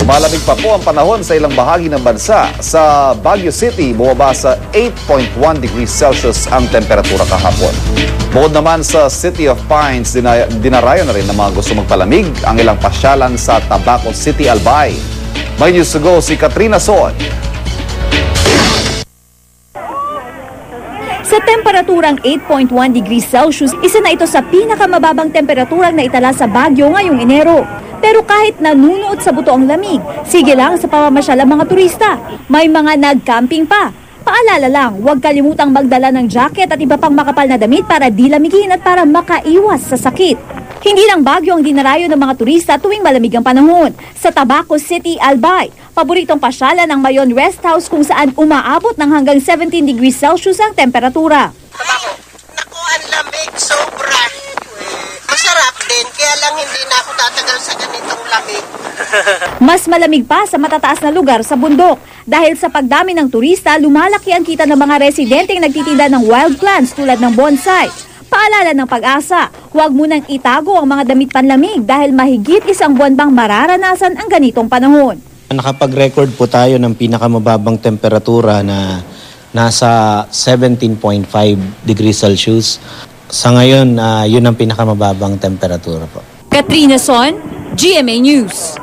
Lumalamig pa po ang panahon sa ilang bahagi ng bansa. Sa Baguio City, bumaba sa 8.1 degrees Celsius ang temperatura kahapon. Bukod naman sa City of Pines, dinarayo na rin ng mga gusto magpalamig ang ilang pasyalan sa Tabaco City, Albay. May news to go si Katrina Son. Sa temperaturang 8.1 degrees Celsius, isa na ito sa pinakamababang temperaturang naitala sa Baguio ngayong Enero. Pero kahit nanunuot sa buto ang lamig, sige lang sa pamamasyal ang mga turista. May mga nag-camping pa. Paalala lang, huwag kalimutang magdala ng jacket at iba pang makapal na damit para di lamigin at para makaiwas sa sakit. Hindi lang Baguio ang dinarayo ng mga turista tuwing malamig ang panahon. Sa Tabaco City, Albay, paboritong pasyalan ng Mayon Rest House kung saan umaabot ng hanggang 17 degrees Celsius ang temperatura. Naku, ang lamig, sobra. Masarap din, kaya lang hindi na ako tatagal sa ganitong lamig. Mas malamig pa sa matataas na lugar sa bundok. Dahil sa pagdami ng turista, lumalaki ang kita ng mga residenteng nagtitinda ng wild plants tulad ng bonsai. Paalala ng Pag-asa, huwag munang itago ang mga damit panlamig dahil mahigit isang buwan bang mararanasan ang ganitong panahon. Nakapag-record po tayo ng pinakamababang temperatura na nasa 17.5 degrees Celsius. Sa ngayon, yun ang pinakamababang temperatura po. Katrina Son, GMA News.